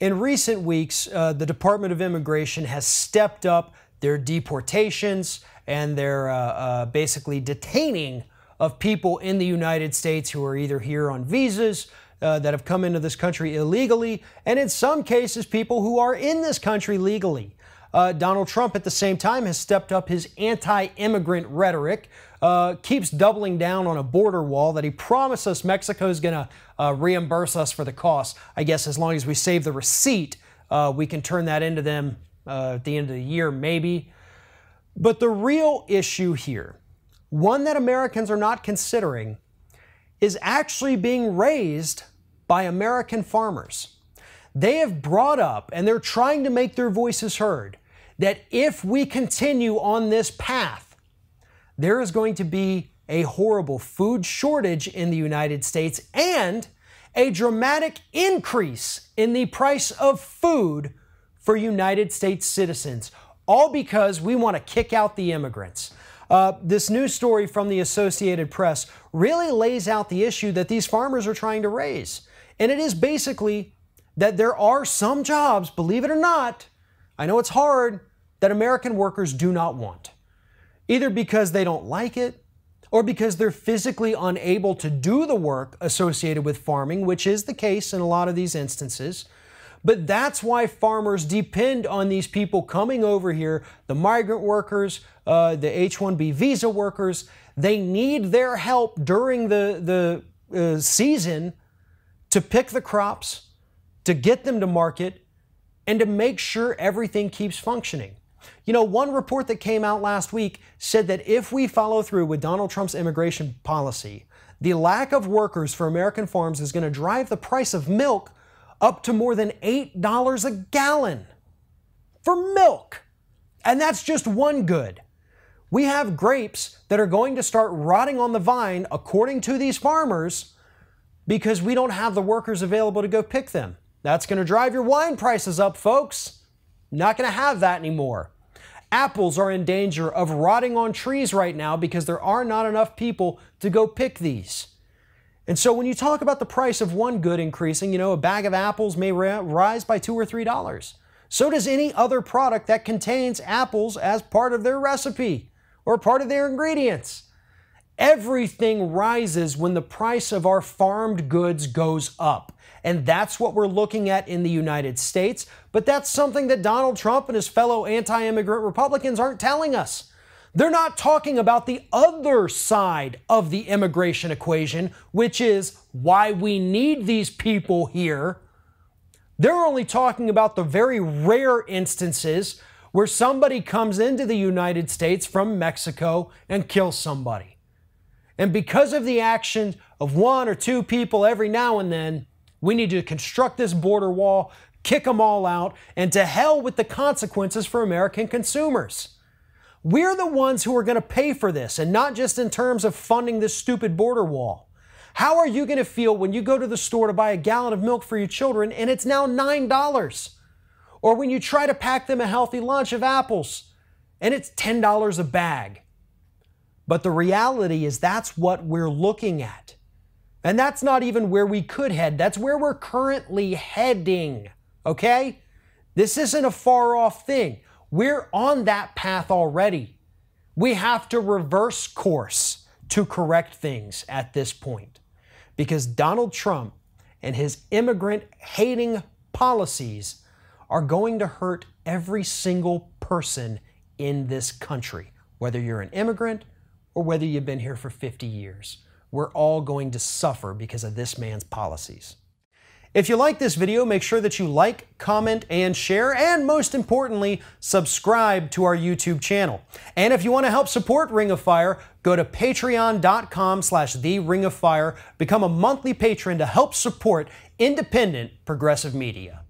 In recent weeks, the Department of Immigration has stepped up their deportations and their basically detaining of people in the United States who are either here on visas that have come into this country illegally, and in some cases, people who are in this country legally. Donald Trump, at the same time, has stepped up his anti-immigrant rhetoric, keeps doubling down on a border wall that he promised us Mexico is going to reimburse us for the cost. I guess as long as we save the receipt, we can turn that into them at the end of the year, maybe. But the real issue here, one that Americans are not considering, is actually being raised by American farmers. They have brought up, and they're trying to make their voices heard, that if we continue on this path, there is going to be a horrible food shortage in the United States and a dramatic increase in the price of food for United States citizens, all because we want to kick out the immigrants. This news story from the Associated Press really lays out the issue that these farmers are trying to raise. And it is basically that there are some jobs, believe it or not, I know it's hard, that American workers do not want. Either because they don't like it, or because they're physically unable to do the work associated with farming, which is the case in a lot of these instances. But that's why farmers depend on these people coming over here, the migrant workers, the H-1B visa workers. They need their help during the season to pick the crops, to get them to market, and to make sure everything keeps functioning. You know, one report that came out last week said that if we follow through with Donald Trump's immigration policy, the lack of workers for American farms is going to drive the price of milk up to more than $8 a gallon for milk. And that's just one good. We have grapes that are going to start rotting on the vine, according to these farmers, because we don't have the workers available to go pick them. That's going to drive your wine prices up, folks. Not going to have that anymore. Apples are in danger of rotting on trees right now because there are not enough people to go pick these. And so when you talk about the price of one good increasing, you know, a bag of apples may rise by $2 or $3. So does any other product that contains apples as part of their recipe or part of their ingredients. Everything rises when the price of our farmed goods goes up. And that's what we're looking at in the United States. But that's something that Donald Trump and his fellow anti-immigrant Republicans aren't telling us. They're not talking about the other side of the immigration equation, which is why we need these people here. They're only talking about the very rare instances where somebody comes into the United States from Mexico and kills somebody. And because of the action of one or two people every now and then, we need to construct this border wall, kick them all out, and to hell with the consequences for American consumers. We're the ones who are going to pay for this, and not just in terms of funding this stupid border wall. How are you going to feel when you go to the store to buy a gallon of milk for your children and it's now $9? Or when you try to pack them a healthy lunch of apples and it's $10 a bag? But the reality is that's what we're looking at. And that's not even where we could head. That's where we're currently heading, okay? This isn't a far off thing. We're on that path already. We have to reverse course to correct things at this point. Because Donald Trump and his immigrant-hating policies are going to hurt every single person in this country, whether you're an immigrant or whether you've been here for 50 years. We're all going to suffer because of this man's policies. If you like this video, make sure that you like, comment, and share, and most importantly, subscribe to our YouTube channel. And if you want to help support Ring of Fire, go to patreon.com/TheRingOfFire, become a monthly patron to help support independent progressive media.